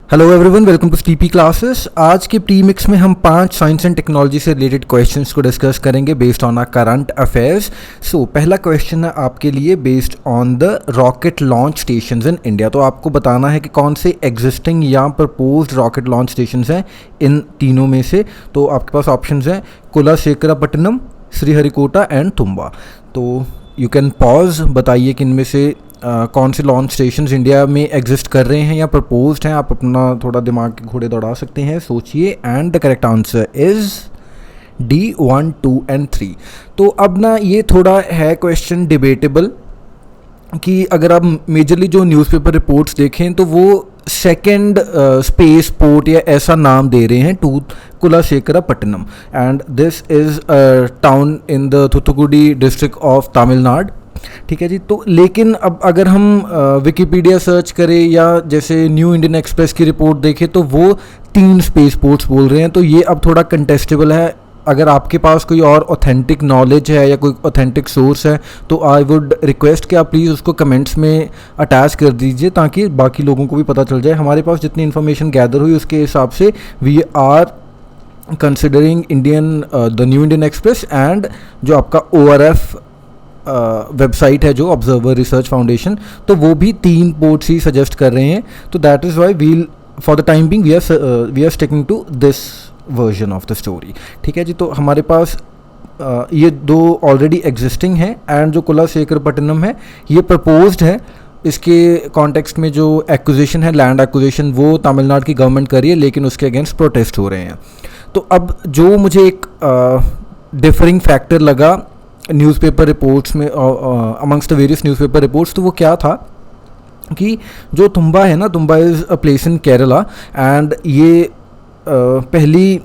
Hello everyone, welcome to Steepy classes. आज के premix में हम 5 साइंस एंड टेक्नोलॉजी से रिलेटेड क्वेश्चंस को डिस्कस करेंगे based on our current affairs. So पहला क्वेश्चन है आपके लिए based on the rocket launch stations in India. तो आपको बताना है कि कौन से एग्जिस्टिंग या प्रपोज्ड रॉकेट लॉन्च स्टेशंस हैं इन तीनों में से। तो आपके पास ऑप्शंस हैं कुलाशेखरपट्टनम, श्रीहरिकोटा एंड तुम्बा। तो यू कैन पॉज, बताइए कि इनमें से कौन से लॉन्च स्टेशंस इंडिया में एग्जिस्ट कर रहे हैं या प्रपोज्ड हैं। आप अपना थोड़ा दिमाग के घोड़े दौड़ा सकते हैं, सोचिए। And the correct answer is D 1, 2 and 3। तो अब ना ये थोड़ा है क्वेश्चन डिबेटेबल कि अगर आप मेजरली जो न्यूज़पेपर रिपोर्ट्स देखें तो वो सेकेंड स्पेस पोर्ट या ऐसा नाम दे रहे हैं to Kulasekarapattinam, and this is a town in the Thoothukudi district of Tamil Nadu. ठीक है जी। तो लेकिन अब अगर हम विकिपीडिया सर्च करें या जैसे न्यू इंडियन एक्सप्रेस की रिपोर्ट देखें तो वो 3 स्पेस पोर्ट्स बोल रहे हैं। तो ये अब थोड़ा कंटेस्टेबल है। अगर आपके पास कोई और ऑथेंटिक नॉलेज है या कोई ऑथेंटिक सोर्स है तो आई वुड रिक्वेस्ट कि आप प्लीज़ उसको कमेंट्स में अटैच कर दीजिए ताकि बाकी लोगों को भी पता चल जाए। हमारे पास जितनी इन्फॉर्मेशन गैदर हुई उसके हिसाब से we are considering the New Indian Express and जो आपका ORF वेबसाइट है जो ऑब्जर्वर रिसर्च फाउंडेशन, तो वो भी 3 पोर्ट्स ही सजेस्ट कर रहे हैं। तो that is why we'll for the time being we are sticking to this version of the story. ठीक है जी। तो हमारे पास ये 2 ऑलरेडी एग्जिस्टिंग हैं एंड जो कुलाशेखरपट्टनम है ये प्रपोज्ड है। इसके कॉन्टेक्स्ट में जो एक्विजिशन है, लैंड एक्विजिशन, वो तमिलनाडु की गवर्नमेंट कर रही है लेकिन उसके अगेंस्ट प्रोटेस्ट हो रहे हैं। तो अब जो मुझे एक डिफरिंग फैक्टर लगा न्यूज़पेपर रिपोर्ट्स में amongst the various newspaper reports, तो वो क्या था कि जो तुम्बा है ना, Thumba is a place in Kerala and ये पहली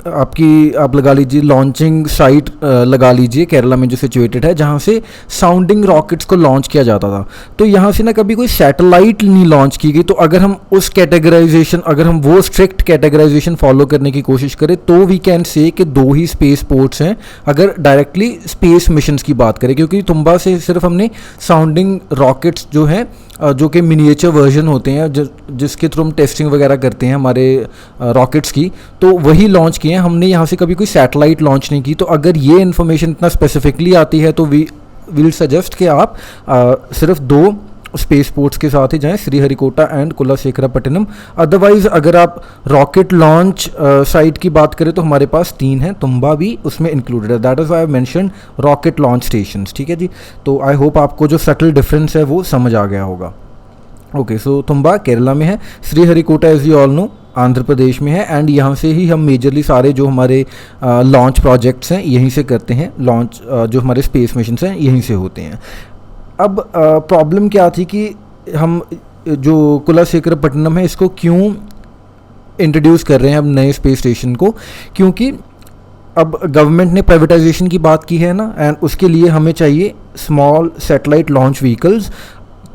आपकी आप लगा लीजिए लॉन्चिंग साइट लगा लीजिए केरला में जो सिचुएटेड है जहाँ से साउंडिंग रॉकेट्स को लॉन्च किया जाता था। तो यहाँ से ना कभी कोई सैटेलाइट नहीं लॉन्च की गई। तो अगर हम उस कैटेगराइजेशन, अगर हम वो स्ट्रिक्ट कैटेगराइजेशन फॉलो करने की कोशिश करें तो वी कैन से कि 2 ही स्पेस पोर्ट्स हैं अगर डायरेक्टली स्पेस मिशंस की बात करें, क्योंकि तुम्बा से सिर्फ हमने साउंडिंग रॉकेट्स जो हैं जो कि मिनिएचर वर्जन होते हैं जिसके थ्रू हम टेस्टिंग वगैरह करते हैं हमारे रॉकेट्स की, तो वही लॉन्च किए हैं। हमने यहाँ से कभी कोई सैटेलाइट लॉन्च नहीं की। तो अगर ये इन्फॉर्मेशन इतना स्पेसिफिकली आती है तो वी विल सजेस्ट कि आप सिर्फ 2 स्पेस पोर्ट्स के साथ ही जाएं, श्रीहरिकोटा एंड कुलाशेखरपट्टनम। अदरवाइज अगर आप रॉकेट लॉन्च साइट की बात करें तो हमारे पास 3 हैं, तुम्बा भी उसमें इंक्लूडेड है। That is why I mentioned rocket launch stations. ठीक है जी। तो आई होप आपको जो सटल डिफरेंस है वो समझ आ गया होगा। ओके, सो तुम्बा केरला में है, Sriharikota as you all know Andhra Pradesh में है एंड यहाँ से ही हम मेजरली सारे जो हमारे लॉन्च प्रोजेक्ट्स हैं यहीं से करते हैं। लॉन्च जो हमारे स्पेस मिशंस हैं यहीं से होते हैं। अब प्रॉब्लम क्या थी कि हम जो कुलाशेखरपट्टनम है इसको क्यों इंट्रोड्यूस कर रहे हैं अब नए स्पेस स्टेशन को, क्योंकि अब गवर्नमेंट ने प्राइवेटाइजेशन की बात की है ना, एंड उसके लिए हमें चाहिए स्मॉल सैटेलाइट लॉन्च व्हीकल्स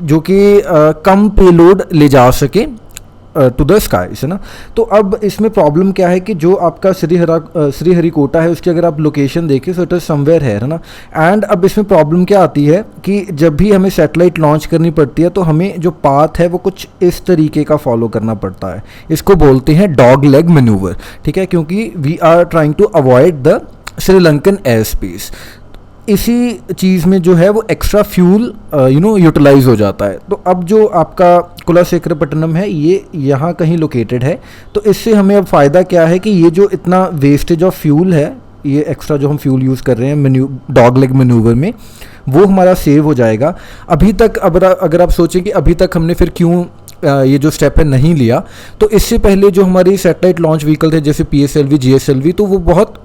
जो कि कम पेलोड ले जा सके टू द स्काईज, है ना। तो अब इसमें प्रॉब्लम क्या है कि जो आपका श्रीहरिकोटा है उसकी अगर आप लोकेशन देखें सो इट इज़ समवेयर है ना। एंड अब इसमें प्रॉब्लम क्या आती है कि जब भी हमें सैटेलाइट लॉन्च करनी पड़ती है तो हमें जो पाथ है वो कुछ इस तरीके का फॉलो करना पड़ता है। इसको बोलते हैं डॉग लेग मैन्यूवर। ठीक है, क्योंकि we are trying to avoid the Sri Lankan air space. इसी चीज़ में जो है वो एक्स्ट्रा फ्यूल यूटिलाइज हो जाता है। तो अब जो आपका कुलाशेखरपट्टनम है ये यहाँ कहीं लोकेटेड है। तो इससे हमें अब फ़ायदा क्या है कि ये जो इतना वेस्टेज ऑफ फ्यूल है, ये एक्स्ट्रा जो हम फ्यूल यूज़ कर रहे हैं डॉग लेग मैन्यूवर में, वो हमारा सेव हो जाएगा। अभी तक अगर आप सोचें कि अभी तक हमने फिर क्यों ये जो स्टेप है नहीं लिया, तो इससे पहले जो हमारी सैटेलाइट लॉन्च व्हीकल थे जैसे PSLV, GSLV, तो वो बहुत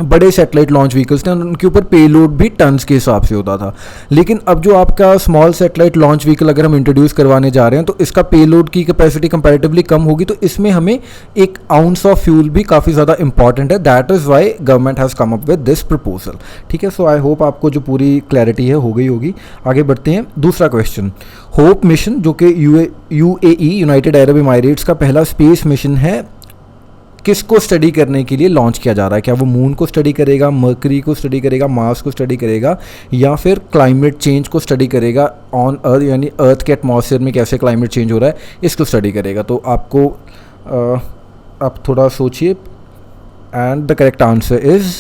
बड़े सैटेलाइट लॉन्च व्हीकल्स थे, उनके ऊपर पेलोड भी टन्स के हिसाब से होता था। लेकिन अब जो आपका स्मॉल सैटेलाइट लॉन्च व्हीकल अगर हम इंट्रोड्यूस करवाने जा रहे हैं तो इसका पेलोड की कैपेसिटी कंपैरेटिवली कम होगी। तो इसमें हमें एक आउंस ऑफ फ्यूल भी काफ़ी ज़्यादा इंपॉर्टेंट है। That is why government has come up with this proposal. ठीक है, सो आई होप आपको जो पूरी क्लैरिटी है हो गई होगी। आगे बढ़ते हैं। दूसरा क्वेश्चन, होप मिशन जो कि UAE यूनाइटेड अरब एमिरेट्स का पहला स्पेस मिशन है किसको स्टडी करने के लिए लॉन्च किया जा रहा है? क्या वो मून को स्टडी करेगा, मर्करी को स्टडी करेगा, मार्स को स्टडी करेगा, या फिर क्लाइमेट चेंज को स्टडी करेगा ऑन अर्थ, यानी अर्थ के एटमॉस्फेयर में कैसे क्लाइमेट चेंज हो रहा है, इसको स्टडी करेगा? तो आपको आप थोड़ा सोचिए, and the correct answer is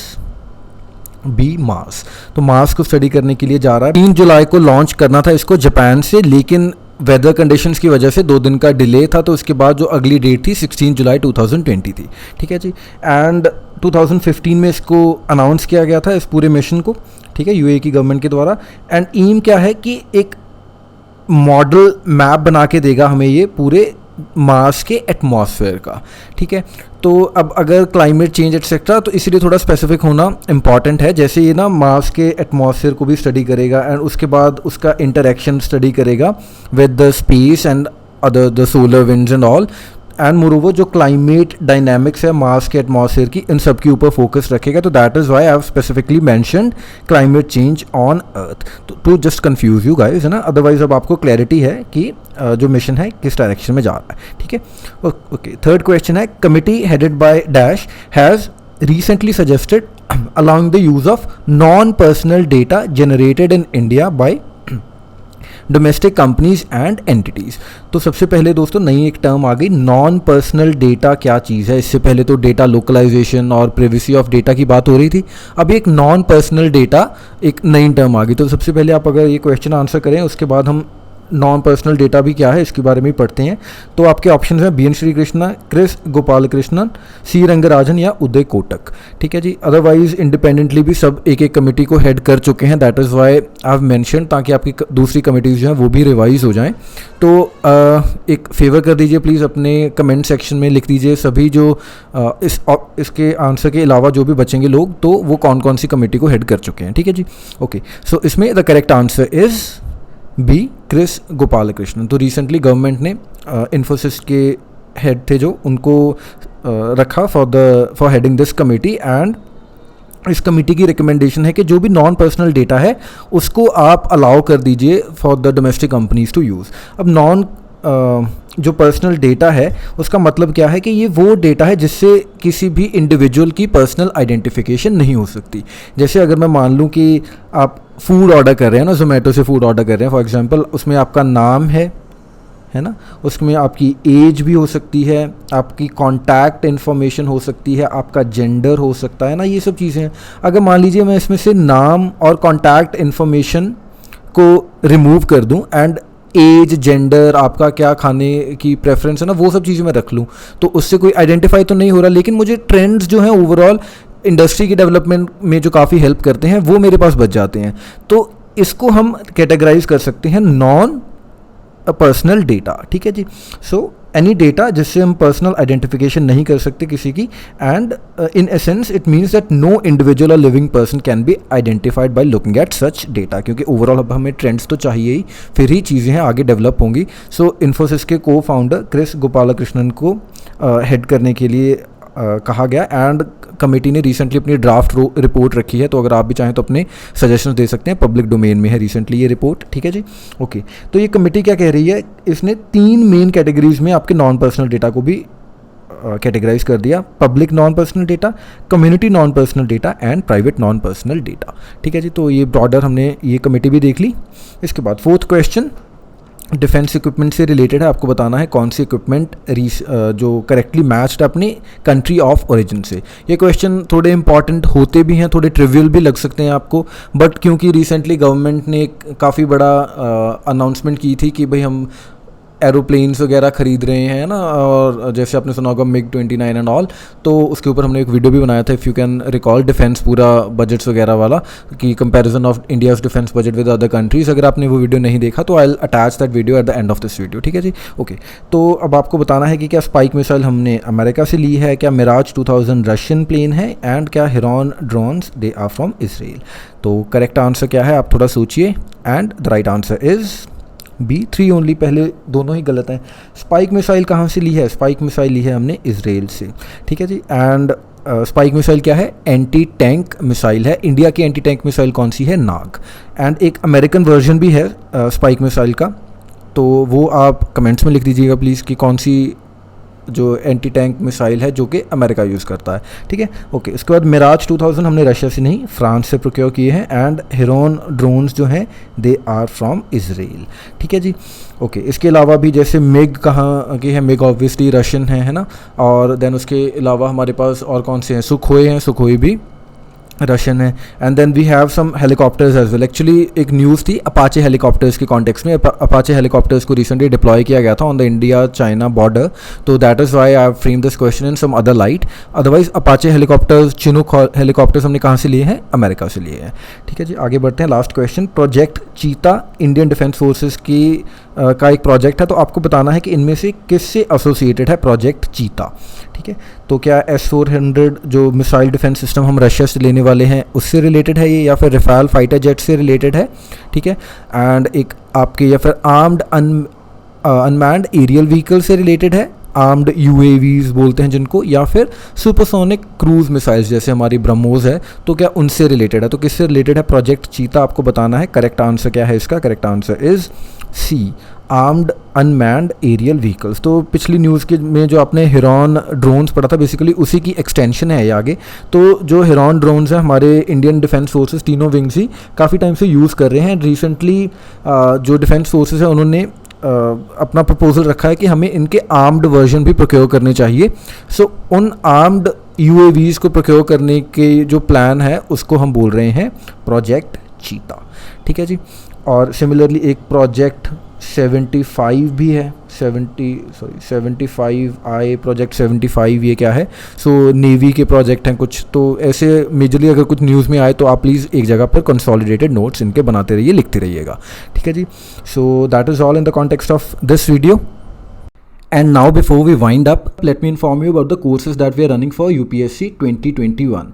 B, Mars. तो मार्स को स्टडी करने के लिए जा रहा है। 3 जुलाई को लॉन्च करना था इसको जापान से, लेकिन वेदर कंडीशंस की वजह से 2 दिन का डिले था, तो उसके बाद जो अगली डेट थी 16 जुलाई 2020 थी। ठीक है जी। एंड 2015 में इसको अनाउंस किया गया था, इस पूरे मिशन को, ठीक है, यूएई की गवर्नमेंट के द्वारा। एंड एम क्या है कि एक मॉडल मैप बना के देगा हमें ये पूरे मार्स के एटमॉस्फेयर का। ठीक है, तो अब अगर क्लाइमेट चेंज एक्सेट्रा, तो इसीलिए थोड़ा स्पेसिफिक होना इंपॉर्टेंट है। जैसे ये ना मार्स के एटमॉस्फेयर को भी स्टडी करेगा, एंड उसके बाद उसका इंटरेक्शन स्टडी करेगा with the space and other the solar winds and all, and moreover जो क्लाइमेट डायनामिक्स है मार्स के एटमॉस्फेयर की, इन सब के ऊपर फोकस रखेगा। तो that is why I have specifically mentioned climate change on earth, to just confuse you guys, है ना। अदरवाइज अब आपको क्लैरिटी है कि जो मिशन है किस डायरेक्शन में जा रहा है। ठीक है, ओके। थर्ड क्वेश्चन है, committee headed by dash has recently suggested allowing the use of non-personal data generated in India by domestic companies and entities. तो सबसे पहले दोस्तों नई एक टर्म आ गई, नॉन पर्सनल डेटा क्या चीज़ है। इससे पहले तो डेटा लोकलाइजेशन और प्रिवेसी ऑफ डेटा की बात हो रही थी, अभी एक नॉन पर्सनल डेटा एक नई टर्म आ गई। तो सबसे पहले आप अगर ये क्वेश्चन आंसर करें, उसके बाद हम नॉन पर्सनल डेटा भी क्या है इसके बारे में पढ़ते हैं। तो आपके ऑप्शन हैं बीएन श्री कृष्णा, क्रिस गोपाल कृष्णन, सी रंगराजन या उदय कोटक। ठीक है जी। अदरवाइज इंडिपेंडेंटली भी सब एक एक कमेटी को हेड कर चुके हैं, that is why I have mention, ताकि आपकी दूसरी कमेटीज़ जो हैं वो भी रिवाइज हो जाएं। तो एक फेवर कर दीजिए प्लीज़, अपने कमेंट सेक्शन में लिख दीजिए सभी जो इसके आंसर के अलावा जो भी बचेंगे लोग, तो वो कौन कौन सी कमेटी को हेड कर चुके हैं। ठीक है जी, ओके। सो इसमें the correct answer is B, Kris Gopalakrishnan. तो रिसेंटली गवर्नमेंट ने इन्फोसिस के हेड थे जो, उनको रखा for heading this committee, and इस कमेटी की रिकमेंडेशन है कि जो भी नॉन पर्सनल डेटा है उसको आप अलाउ कर दीजिए for the domestic companies to use. अब नॉन जो पर्सनल डेटा है उसका मतलब क्या है कि ये वो डेटा है जिससे किसी भी इंडिविजुअल की पर्सनल आइडेंटिफिकेशन नहीं हो सकती। जैसे अगर मैं मान लूँ कि आप फूड ऑर्डर कर रहे हैं ना, जोमेटो से फूड ऑर्डर कर रहे हैं फॉर एग्जांपल, उसमें आपका नाम है ना, उसमें आपकी एज भी हो सकती है, आपकी कॉन्टैक्ट इन्फॉर्मेशन हो सकती है, आपका जेंडर हो सकता है ना, ये सब चीज़ें हैं। अगर मान लीजिए मैं इसमें से नाम और कॉन्टैक्ट इन्फॉर्मेशन को रिमूव कर दूं, एंड एज, जेंडर, आपका क्या खाने की प्रेफरेंस है ना, वो सब चीज़ें मैं रख लूँ, तो उससे कोई आइडेंटिफाई तो नहीं हो रहा, लेकिन मुझे ट्रेंड्स जो हैं ओवरऑल इंडस्ट्री की डेवलपमेंट में जो काफ़ी हेल्प करते हैं वो मेरे पास बच जाते हैं। तो इसको हम कैटेगराइज कर सकते हैं नॉन पर्सनल डेटा। ठीक है जी। सो एनी डेटा जिससे हम पर्सनल आइडेंटिफिकेशन नहीं कर सकते किसी की, and in essence it means that no individual or living person can be identified by looking at such data, क्योंकि ओवरऑल अब हमें ट्रेंड्स तो चाहिए ही, फिर ही चीज़ें हैं आगे डेवलप होंगी। सो इन्फोसिस के को फाउंडर क्रिस गोपालकृष्णन को हेड करने के लिए कहा गया, एंड कमेटी ने रिसेंटली अपनी ड्राफ्ट रिपोर्ट रखी है। तो अगर आप भी चाहें तो अपने सजेशंस दे सकते हैं, पब्लिक डोमेन में है रिसेंटली ये रिपोर्ट। ठीक है जी, ओके। तो ये कमेटी क्या कह रही है, इसने 3 मेन कैटेगरीज में आपके नॉन पर्सनल डेटा को भी कैटेगराइज कर दिया, public non personal data, community non personal data and private non personal data. ठीक है जी, तो ये ब्रॉडर हमने ये कमेटी भी देख ली। इसके बाद 4th क्वेश्चन डिफेंस इक्विपमेंट से रिलेटेड है। आपको बताना है कौन सी इक्विपमेंट जो करेक्टली मैच्ड अपनी कंट्री ऑफ ओरिजिन से। ये क्वेश्चन थोड़े इंपॉर्टेंट होते भी हैं, थोड़े ट्रिवियल भी लग सकते हैं आपको, बट क्योंकि रिसेंटली गवर्नमेंट ने काफ़ी बड़ा अनाउंसमेंट की थी कि भाई हम एरोप्लेन्स वगैरह ख़रीद रहे हैं ना, और जैसे आपने सुना होगा मिग 29 एंड ऑल, तो उसके ऊपर हमने एक वीडियो भी बनाया था, if you can recall, defence पूरा बजट्स वगैरह वाला, कि comparison of India's defence budget with other countries. अगर आपने वो वीडियो नहीं देखा तो I will attach that video at the end of this video. ठीक है जी, ओके। तो अब आपको बताना है कि क्या स्पाइक मिसाइल हमने अमेरिका से ली है, क्या मिराज 2000 रशियन प्लेन है, एंड क्या Heron drones they are from Israel. तो करेक्ट आंसर क्या है, आप थोड़ा सोचिए, and the right answer is B, 3 only, पहले दोनों ही गलत हैं। स्पाइक मिसाइल कहाँ से ली है, स्पाइक मिसाइल ली है हमने इसराइल से। ठीक है जी, एंड स्पाइक मिसाइल क्या है, एंटी टैंक मिसाइल है। इंडिया की एंटी टैंक मिसाइल कौन सी है, नाग। एंड एक अमेरिकन वर्जन भी है स्पाइक मिसाइल का, तो वो आप कमेंट्स में लिख दीजिएगा प्लीज़ कि कौन सी जो एंटी टैंक मिसाइल है जो कि अमेरिका यूज़ करता है, ठीक है। ओके, इसके बाद मिराज 2000 हमने रशिया से नहीं फ्रांस से प्रोक्योर किए हैं, एंड हेरोन ड्रोन्स जो हैं दे आर फ्रॉम इजराइल, ठीक है जी। ओके, इसके अलावा भी जैसे मिग कहाँ की है, मिग ऑब्वियसली रशियन है ना, और देन उसके अलावा हमारे पास और कौन से हैं, सुखोई हैं, सुखोई भी रशियन है। And then we have some helicopters as well. Actually एक न्यूज़ थी अपाचे हेलीकॉप्टर्स के कॉन्टेक्स्ट में, अपाचे हेलीकॉप्टर्स को रिसेंटली डिप्लॉय किया गया था on the India China border, तो that is why I frame this question in some other light. Otherwise Apache helicopters, Chinook helicopters हमने कहाँ से लिए हैं, अमेरिका से लिए हैं, ठीक है जी। आगे बढ़ते हैं, लास्ट क्वेश्चन, प्रोजेक्ट चीता इंडियन डिफेंस फोर्सेज की का एक प्रोजेक्ट है, तो आपको बताना है कि इनमें से किससे एसोसिएटेड है प्रोजेक्ट चीता, ठीक है। तो क्या S-400 जो मिसाइल डिफेंस सिस्टम हम रशिया से लेने वाले हैं उससे रिलेटेड है ये, या फिर रफाल फाइटर जेट से रिलेटेड है, ठीक है। एंड एक आपके या फिर आर्म्ड अनमैन्ड एरियल व्हीकल से रिलेटेड है, आर्म्ड UAVs बोलते हैं जिनको, या फिर सुपरसोनिक क्रूज मिसाइल्स जैसे हमारी ब्रह्मोस है, तो क्या उनसे रिलेटेड है, तो किससे रिलेटेड है प्रोजेक्ट चीता, आपको बताना है। करेक्ट आंसर क्या है इसका, correct answer is C, armed unmanned aerial vehicles. तो पिछली न्यूज़ के में जो आपने हिरॉन ड्रोन्स पढ़ा था बेसिकली उसी की एक्सटेंशन है ये आगे। तो जो हिरॉन ड्रोन्स हैं हमारे इंडियन डिफेंस फोर्सेस तीनों विंग्स ही काफ़ी टाइम से यूज़ कर रहे हैं। रिसेंटली जो डिफेंस फोर्सेस हैं उन्होंने अपना प्रपोजल रखा है कि हमें इनके आर्म्ड वर्जन भी प्रोक्योर करने चाहिए। सो उन आर्म्ड UAVs को प्रोक्योर करने के जो प्लान है उसको हम बोल रहे हैं प्रोजेक्ट चीता, ठीक है जी। और सिमिलरली एक प्रोजेक्ट 75 भी है, 75I, प्रोजेक्ट 75 ये क्या है, सो नेवी के प्रोजेक्ट हैं कुछ, तो ऐसे मेजरली अगर कुछ न्यूज़ में आए तो आप प्लीज़ एक जगह पर कंसोलिडेटेड नोट्स इनके बनाते रहिए, लिखते रहिएगा, ठीक है जी। So that is all in the context of this video. And now before we wind up, let me inform you about the courses that we are running for UPSC 2021.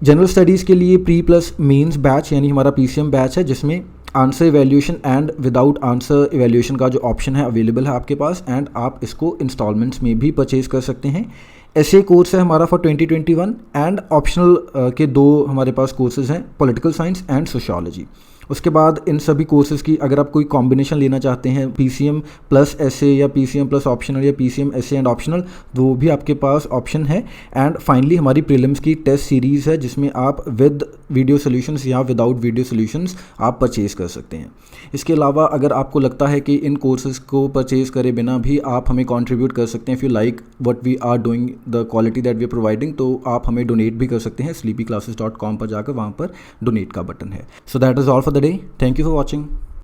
General studies के लिए pre plus mains batch यानी हमारा PCM batch है, जिसमें answer evaluation and without answer evaluation का जो option है available है आपके पास, एंड आप इसको इंस्टॉलमेंट्स में भी परचेज कर सकते हैं। ऐसे कोर्स है हमारा फॉर 2021, एंड ऑप्शनल के दो हमारे पास कोर्सेज हैं, पॉलिटिकल साइंस एंड सोशियोलॉजी। उसके बाद इन सभी कोर्सेज़ की अगर आप कोई कॉम्बिनेशन लेना चाहते हैं, PCM प्लस ऐसे या PCM प्लस ऑप्शनल या PCM ऐसे एंड ऑप्शनल, वो भी आपके पास ऑप्शन है। एंड फाइनली हमारी प्रीलिम्स की टेस्ट सीरीज़ है जिसमें आप विद वीडियो सॉल्यूशंस या विदाउट वीडियो सॉल्यूशंस आप परचेज कर सकते हैं। इसके अलावा अगर आपको लगता है कि इन कोर्सेज़ को परचेज करे बिना भी आप हमें कंट्रीब्यूट कर सकते हैं, if you like what we are doing, the quality that we are providing, तो आप हमें डोनेट भी कर सकते हैं। sleepyclasses.com पर जाकर वहाँ पर डोनेट का बटन है। सो that is all for the day. Thank you for watching.